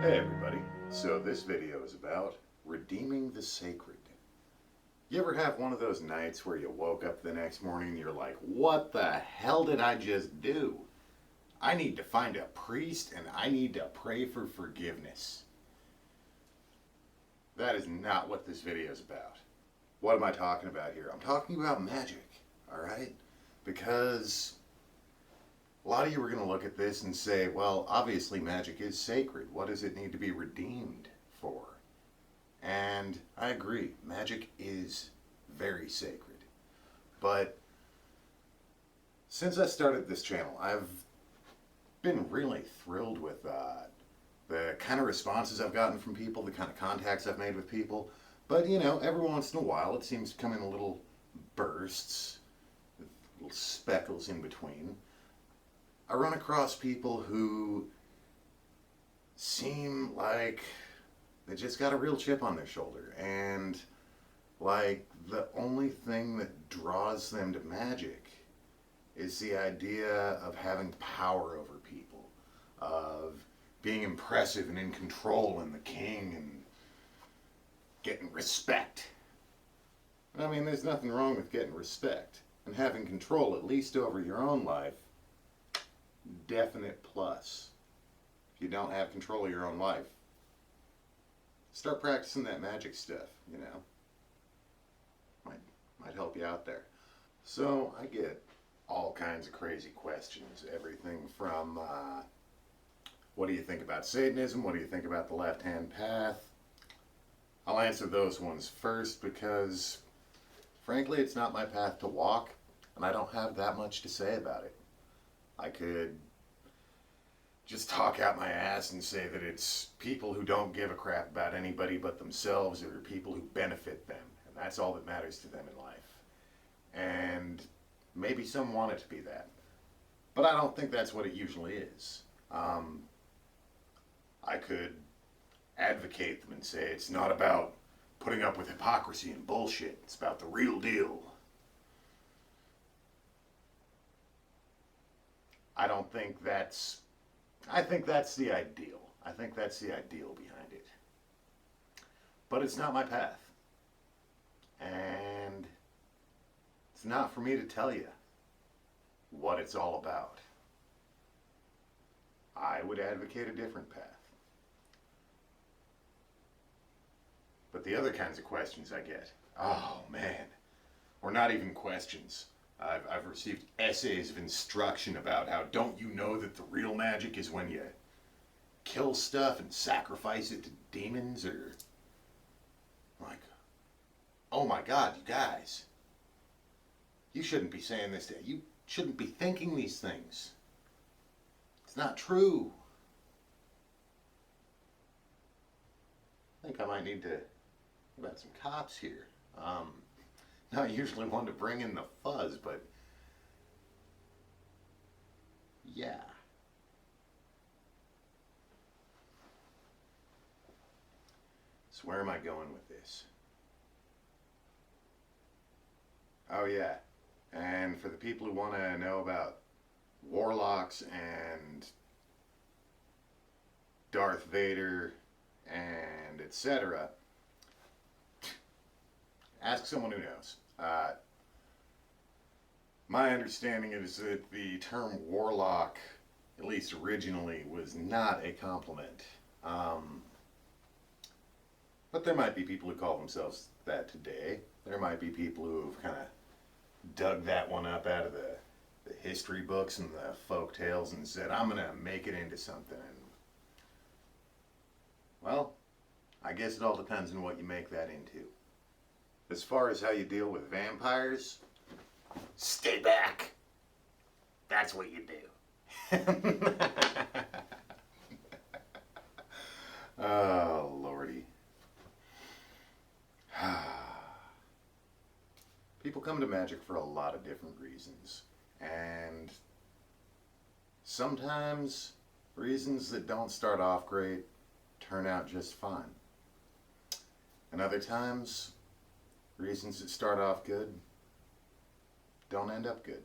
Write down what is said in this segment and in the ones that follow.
Hey everybody, so this video is about redeeming the sacred. You ever have one of those nights where you woke up the next morning and you're like, what the hell did I just do? I need to find a priest and I need to pray for forgiveness. That is not what this video is about. What am I talking about here? I'm talking about magic, alright? Because a lot of you are going to look at this and say, well, obviously magic is sacred. What does it need to be redeemed for? And I agree, magic is very sacred. But since I started this channel, I've been really thrilled with the kind of responses I've gotten from people, the kind of contacts I've made with people. But, you know, every once in a while it seems to come in little bursts, little speckles in between. I run across people who seem like they just got a real chip on their shoulder, and like the only thing that draws them to magic is the idea of having power over people, of being impressive and in control and the king and getting respect. I mean, there's nothing wrong with getting respect and having control, at least over your own life. Definite plus. If you don't have control of your own life, start practicing that magic stuff, you know. Might help you out there. So I get all kinds of crazy questions. Everything from what do you think about Satanism? What do you think about the left-hand path? I'll answer those ones first because frankly it's not my path to walk and I don't have that much to say about it. I could just talk out my ass and say that it's people who don't give a crap about anybody but themselves, or people who benefit them, and that's all that matters to them in life. And maybe some want it to be that, but I don't think that's what it usually is. I could advocate them and say it's not about putting up with hypocrisy and bullshit, it's about the real deal. I think that's the ideal. I think that's the ideal behind it. But it's not my path. And it's not for me to tell you what it's all about. I would advocate a different path. But the other kinds of questions I get, oh man, or not even questions. I've received essays of instruction about how don't you know that the real magic is when you kill stuff and sacrifice it to demons, or like, oh my god, you guys, you shouldn't be saying this, you shouldn't be thinking these things. It's not true. I think I might need to about some cops here. Not usually one to bring in the fuzz, but yeah. So where am I going with this? Oh yeah, and for the people who want to know about warlocks and Darth Vader and etc., ask someone who knows. My understanding is that the term warlock, at least originally, was not a compliment. But there might be people who call themselves that today. There might be people who've kind of dug that one up out of the history books and the folk tales and said, I'm going to make it into something. And, well, I guess it all depends on what you make that into. As far as how you deal with vampires, stay back. That's what you do. Oh, lordy. People come to magic for a lot of different reasons. And sometimes reasons that don't start off great turn out just fine. And other times, reasons that start off good don't end up good.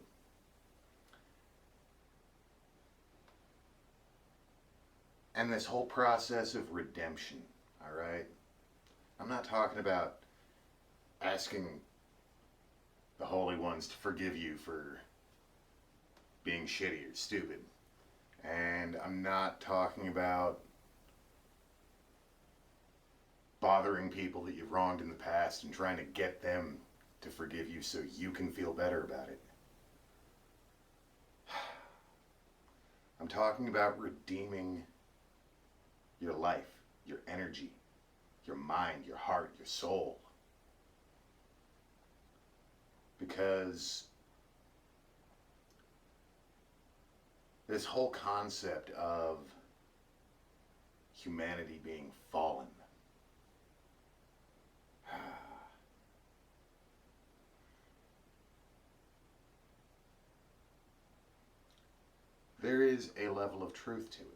And this whole process of redemption, all right? I'm not talking about asking the holy ones to forgive you for being shitty or stupid. And I'm not talking about bothering people that you've wronged in the past and trying to get them to forgive you so you can feel better about it. I'm talking about redeeming your life, your energy, your mind, your heart, your soul. Because this whole concept of humanity being fallen, there is a level of truth to it.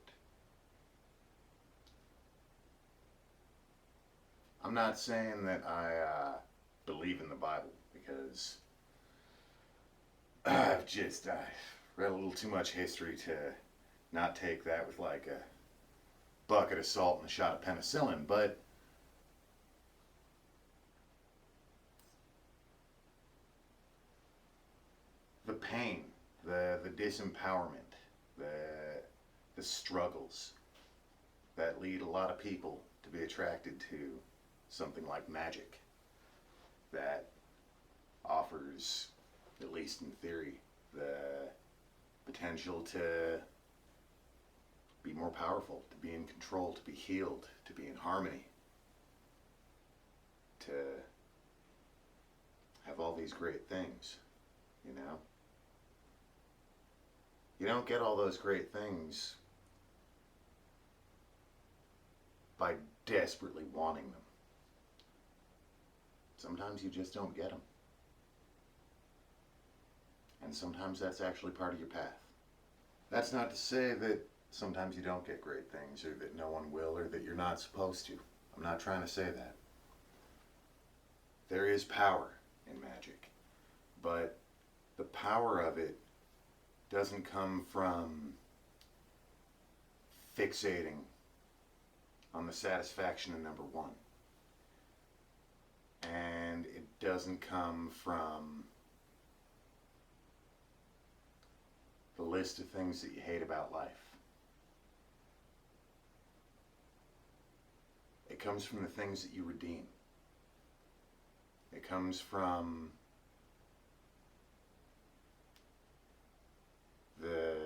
I'm not saying that I believe in the Bible, because I've read a little too much history to not take that with like a bucket of salt and a shot of penicillin. But the pain, the disempowerment, the struggles that lead a lot of people to be attracted to something like magic that offers, at least in theory, the potential to be more powerful, to be in control, to be healed, to be in harmony, to have all these great things, you know? You don't get all those great things by desperately wanting them. Sometimes you just don't get them. And sometimes that's actually part of your path. That's not to say that sometimes you don't get great things, or that no one will, or that you're not supposed to. I'm not trying to say that. There is power in magic, but the power of it doesn't come from fixating on the satisfaction of number one. And it doesn't come from the list of things that you hate about life. It comes from the things that you redeem. It comes from the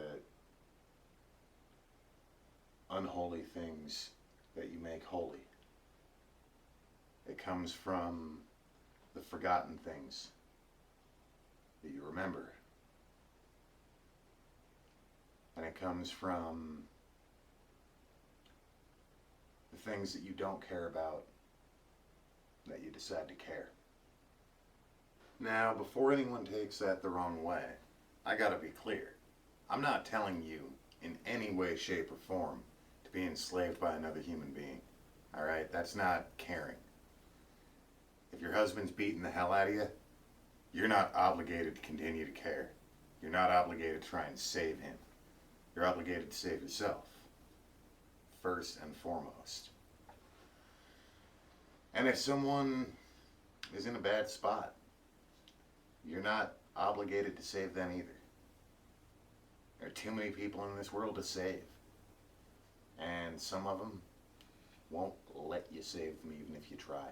unholy things that you make holy. It comes from the forgotten things that you remember. And it comes from the things that you don't care about that you decide to care. Now, before anyone takes that the wrong way, I gotta be clear. I'm not telling you in any way, shape, or form to be enslaved by another human being. Alright? That's not caring. If your husband's beating the hell out of you, you're not obligated to continue to care. You're not obligated to try and save him. You're obligated to save yourself, first and foremost. And if someone is in a bad spot, you're not obligated to save them either. There are too many people in this world to save. And some of them won't let you save them even if you try.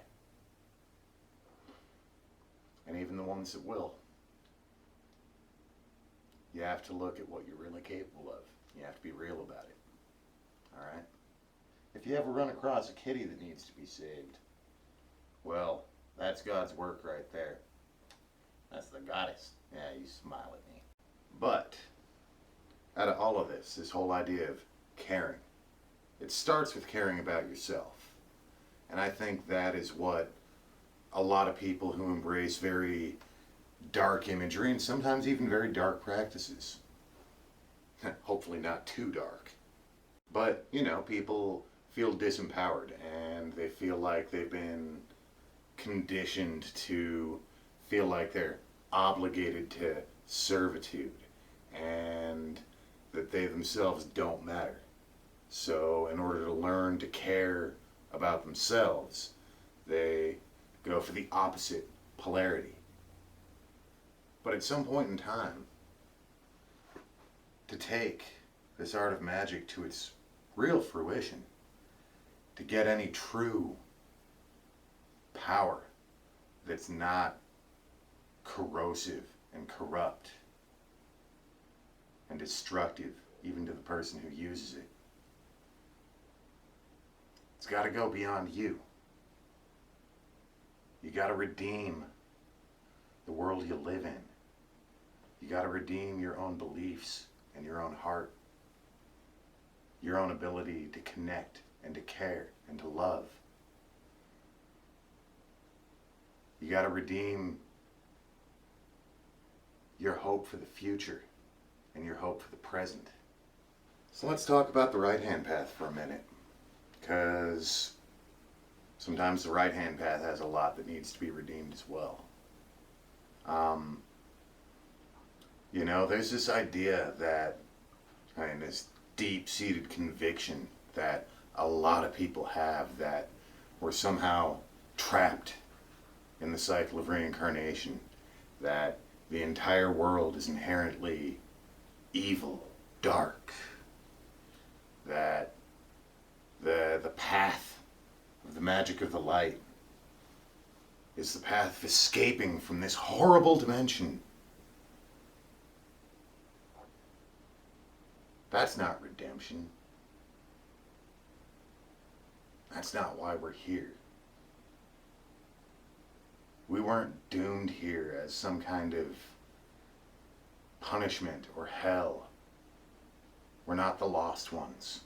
And even the ones that will. You have to look at what you're really capable of. You have to be real about it. Alright? If you ever run across a kitty that needs to be saved, well, that's God's work right there. That's the goddess. Yeah, you smile at me. But, out of all of this whole idea of caring, it starts with caring about yourself. And I think that is what a lot of people who embrace very dark imagery, and sometimes even very dark practices, hopefully not too dark, but, you know, people feel disempowered and they feel like they've been conditioned to feel like they're obligated to servitude and that they themselves don't matter. So in order to learn to care about themselves, they go for the opposite polarity. But at some point in time, to take this art of magic to its real fruition, to get any true power that's not corrosive and corrupt and destructive even to the person who uses it, it's got to go beyond you. You got to redeem the world you live in. You got to redeem your own beliefs and your own heart, your own ability to connect and to care and to love. You got to redeem your hope for the future and your hope for the present. So let's talk about the right-hand path for a minute, because sometimes the right-hand path has a lot that needs to be redeemed as well. There's this idea that, this deep-seated conviction that a lot of people have, that we're somehow trapped in the cycle of reincarnation, that the entire world is inherently evil, dark, that the path of the magic of the light is the path of escaping from this horrible dimension. That's not redemption. That's not why we're here. We weren't doomed here as some kind of punishment or hell. We're not the lost ones.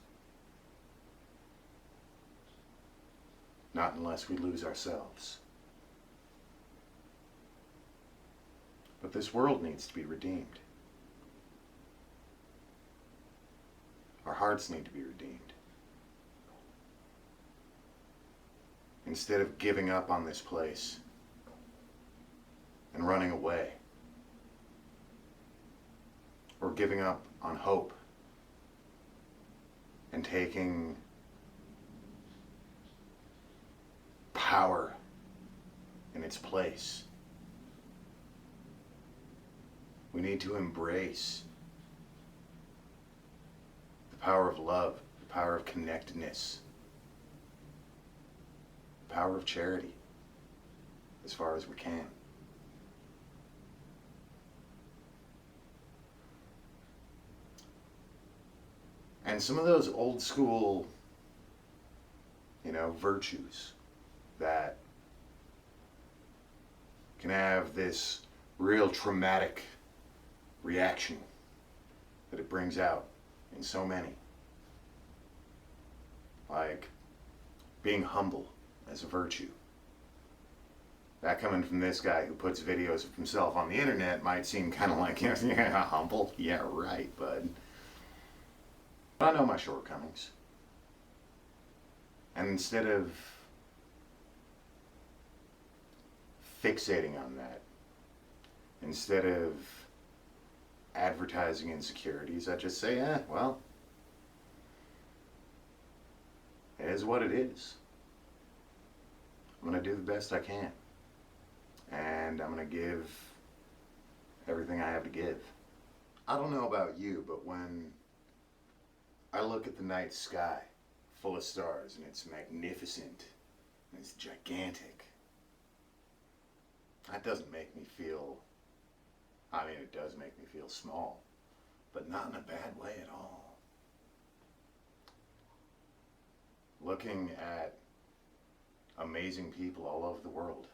Not unless we lose ourselves. But this world needs to be redeemed. Our hearts need to be redeemed. Instead of giving up on this place and running away, or giving up on hope and taking power in its place, we need to embrace the power of love, the power of connectedness, the power of charity, as far as we can. And some of those old school, virtues that can have this real traumatic reaction that it brings out in so many. Like being humble as a virtue. That coming from this guy who puts videos of himself on the internet might seem kind of like, yeah, humble. Yeah, right, bud. But I know my shortcomings. And instead of fixating on that, instead of advertising insecurities, I just say, well, it is what it is. I'm going to do the best I can. And I'm going to give everything I have to give. I don't know about you, but when I look at the night sky full of stars and it's magnificent and it's gigantic, that doesn't make me feel, it does make me feel small, but not in a bad way at all. Looking at amazing people all over the world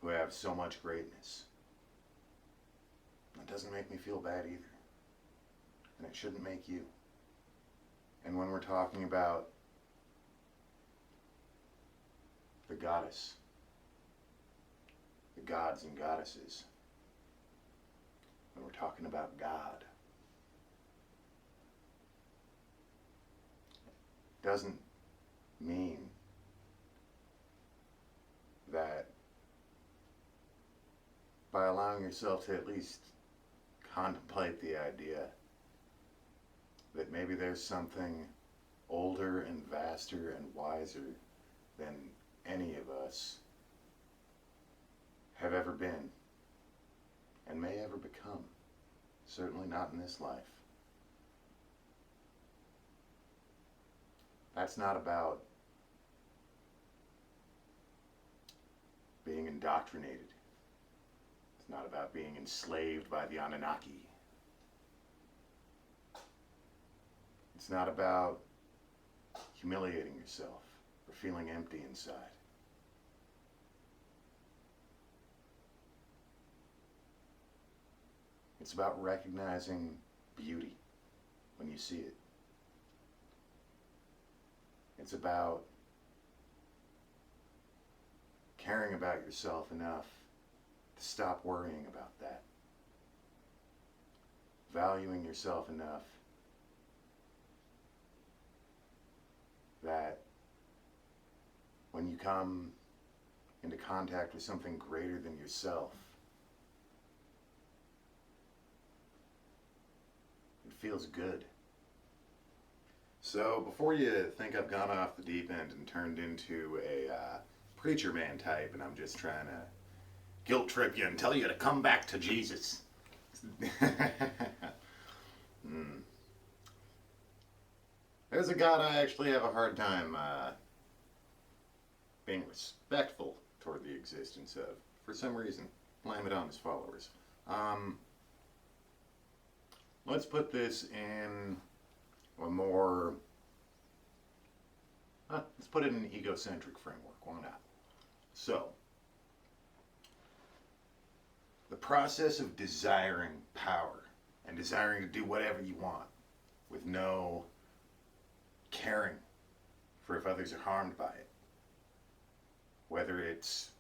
who have so much greatness, that doesn't make me feel bad either. And it shouldn't make you. And when we're talking about the goddess, the gods and goddesses, when we're talking about God, it doesn't mean that by allowing yourself to at least contemplate the idea that maybe there's something older and vaster and wiser than any of us have ever been and may ever become. Certainly not in this life. That's not about being indoctrinated. It's not about being enslaved by the Anunnaki. It's not about humiliating yourself or feeling empty inside. It's about recognizing beauty when you see it. It's about caring about yourself enough to stop worrying about that. Valuing yourself enough that when you come into contact with something greater than yourself, it feels good. So before you think I've gone off the deep end and turned into a preacher man type and I'm just trying to guilt trip you and tell you to come back to Jesus. There's a God I actually have a hard time being respectful toward the existence of. For some reason, blame it on his followers. Let's put this in a more, let's put it in an egocentric framework. Why not? So, the process of desiring power and desiring to do whatever you want with no caring for if others are harmed by it, whether it's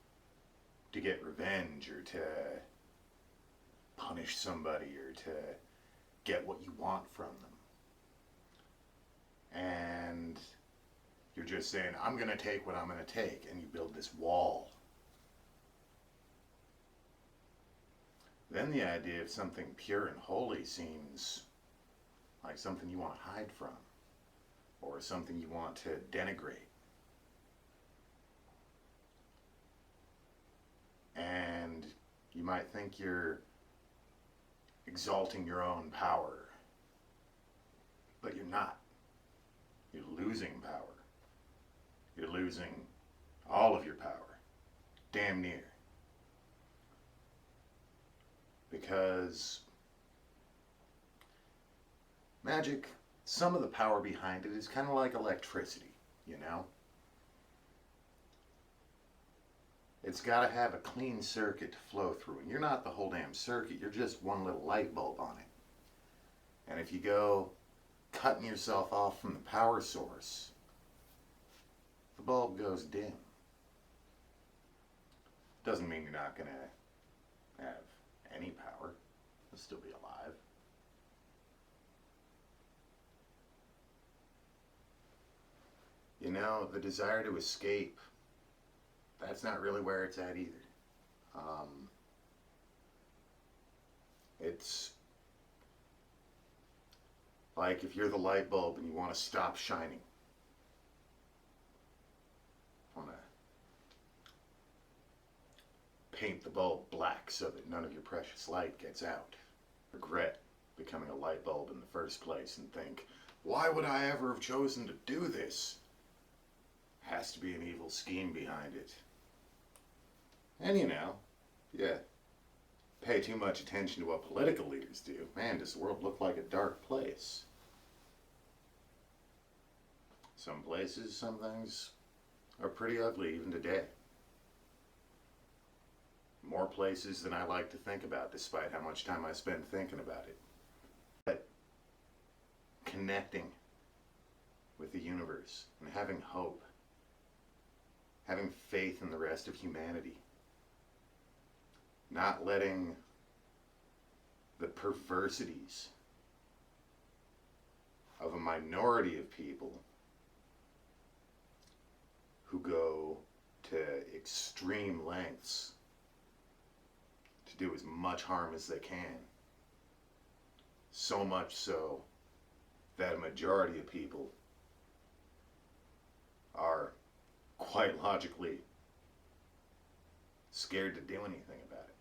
to get revenge or to punish somebody or to get what you want from them. And you're just saying, I'm going to take what I'm going to take, and you build this wall. Then the idea of something pure and holy seems like something you want to hide from, or something you want to denigrate. And you might think you're exalting your own power, but you're not. You're losing power. You're losing all of your power. Damn near. Because magic, some of the power behind it is kind of like electricity, you know? It's got to have a clean circuit to flow through. And you're not the whole damn circuit. You're just one little light bulb on it. And if you go cutting yourself off from the power source, the bulb goes dim. Doesn't mean you're not going to have any power. You'll still be alive. You know, the desire to escape, that's not really where it's at either. It's like if you're the light bulb and you want to stop shining. Want to paint the bulb black so that none of your precious light gets out. Regret becoming a light bulb in the first place and think, why would I ever have chosen to do this? Has to be an evil scheme behind it. And you know, yeah, pay too much attention to what political leaders do. Man, does the world look like a dark place. Some places, some things are pretty ugly even today. More places than I like to think about, despite how much time I spend thinking about it. But connecting with the universe and having hope, having faith in the rest of humanity, not letting the perversities of a minority of people who go to extreme lengths to do as much harm as they can. So much so that a majority of people are quite logically scared to do anything about it.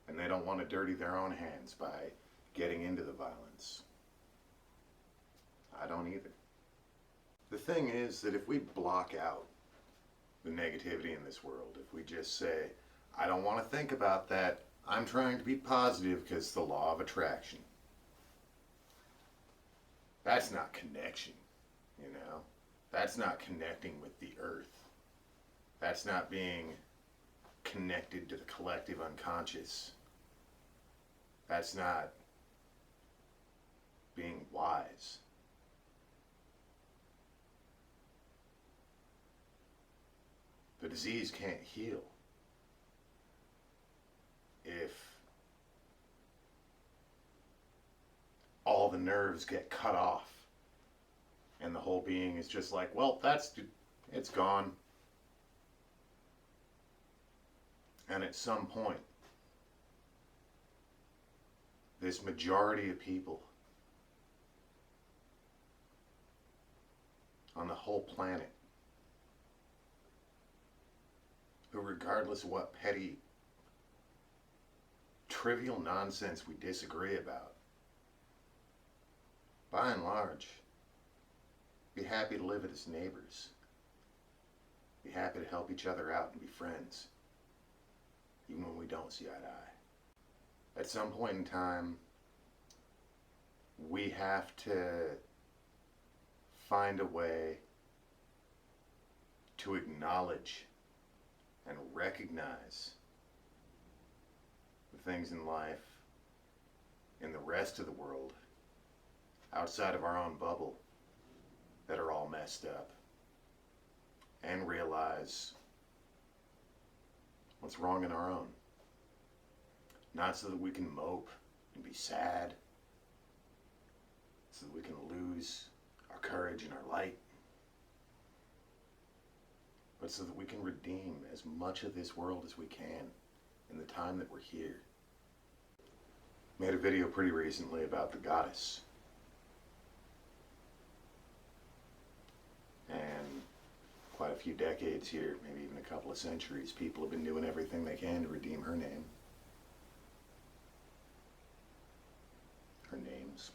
And they don't want to dirty their own hands by getting into the violence. I don't either. The thing is that if we block out the negativity in this world, if we just say, I don't want to think about that, I'm trying to be positive because the law of attraction. That's not connection, you know? That's not connecting with the earth. That's not being connected to the collective unconscious. That's not being wise. The disease can't heal if all the nerves get cut off and the whole being is just like, well, it's gone. And at some point, this majority of people on the whole planet, who regardless of what petty, trivial nonsense we disagree about, by and large, be happy to live as neighbors. Be happy to help each other out and be friends, even when we don't see eye to eye. At some point in time, we have to find a way to acknowledge and recognize the things in life, in the rest of the world, outside of our own bubble, that are all messed up, and realize what's wrong in our own. Not so that we can mope and be sad, so that we can lose our courage and our light, but so that we can redeem as much of this world as we can in the time that we're here. Made a video pretty recently about the goddess. And quite a few decades here, maybe even a couple of centuries, people have been doing everything they can to redeem her name. Her names.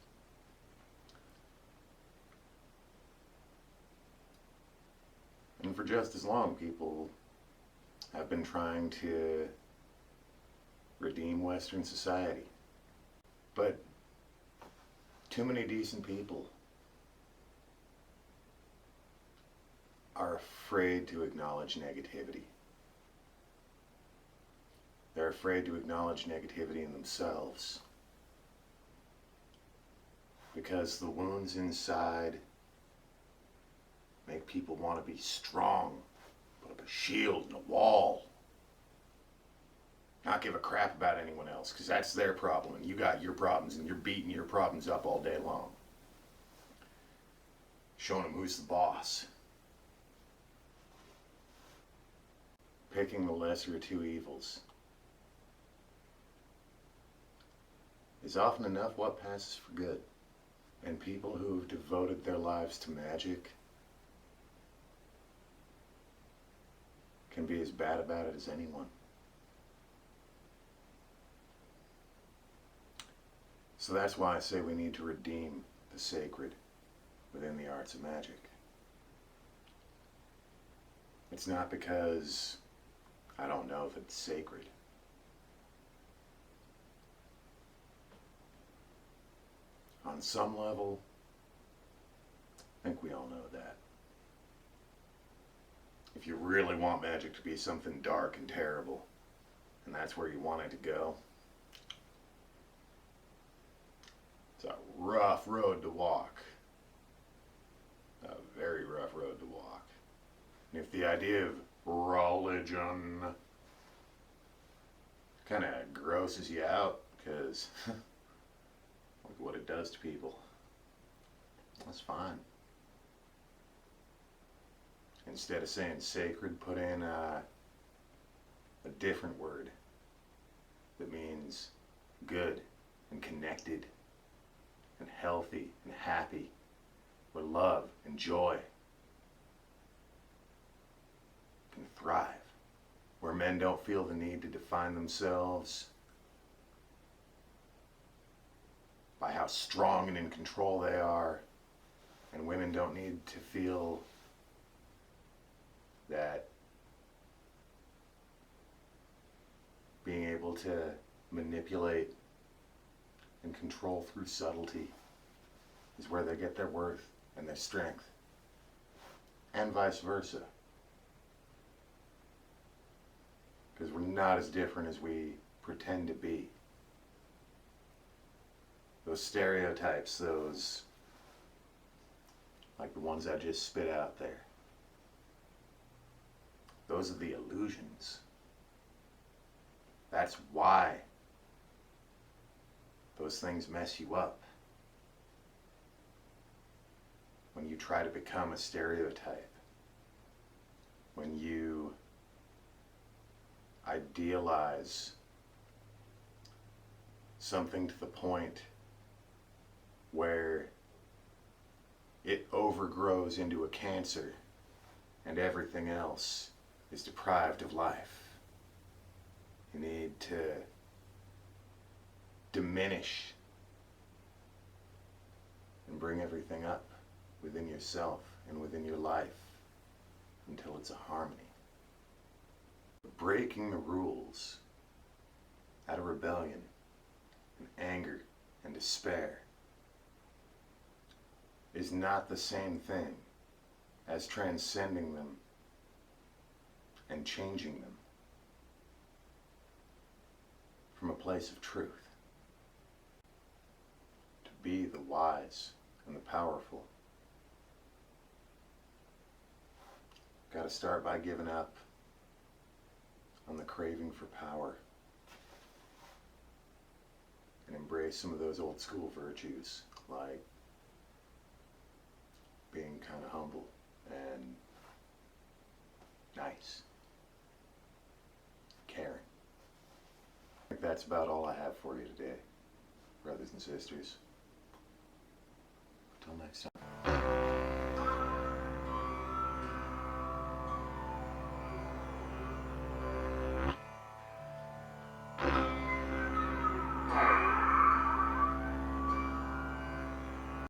And for just as long, people have been trying to redeem Western society. But too many decent people are afraid to acknowledge negativity. They're afraid to acknowledge negativity in themselves, because the wounds inside make people want to be strong, put up a shield and a wall, not give a crap about anyone else, because that's their problem and you got your problems and you're beating your problems up all day long, showing them who's the boss. Picking the lesser of two evils is often enough what passes for good. And people who've devoted their lives to magic can be as bad about it as anyone. So that's why I say we need to redeem the sacred within the arts of magic. It's not because I don't know if it's sacred. On some level, I think we all know that. If you really want magic to be something dark and terrible, and that's where you want it to go, it's a rough road to walk. A very rough road to walk. And if the idea of religion kind of grosses you out, because look what it does to people, that's fine. Instead of saying sacred, put in a different word that means good and connected and healthy and happy, with love and joy, can thrive. Where men don't feel the need to define themselves by how strong and in control they are, and women don't need to feel that being able to manipulate and control through subtlety is where they get their worth and their strength, and vice versa. Because we're not as different as we pretend to be. Those stereotypes, those, like the ones I just spit out there, those are the illusions. That's why those things mess you up. When you try to become a stereotype, when you idealize something to the point where it overgrows into a cancer and everything else is deprived of life. You need to diminish and bring everything up within yourself and within your life until it's a harmony. Breaking the rules out of rebellion and anger and despair is not the same thing as transcending them and changing them from a place of truth. To be the wise and the powerful, gotta start by giving up on the craving for power and embrace some of those old school virtues, like being kind of humble and nice, caring. I think that's about all I have for you today, brothers and sisters. Until next time.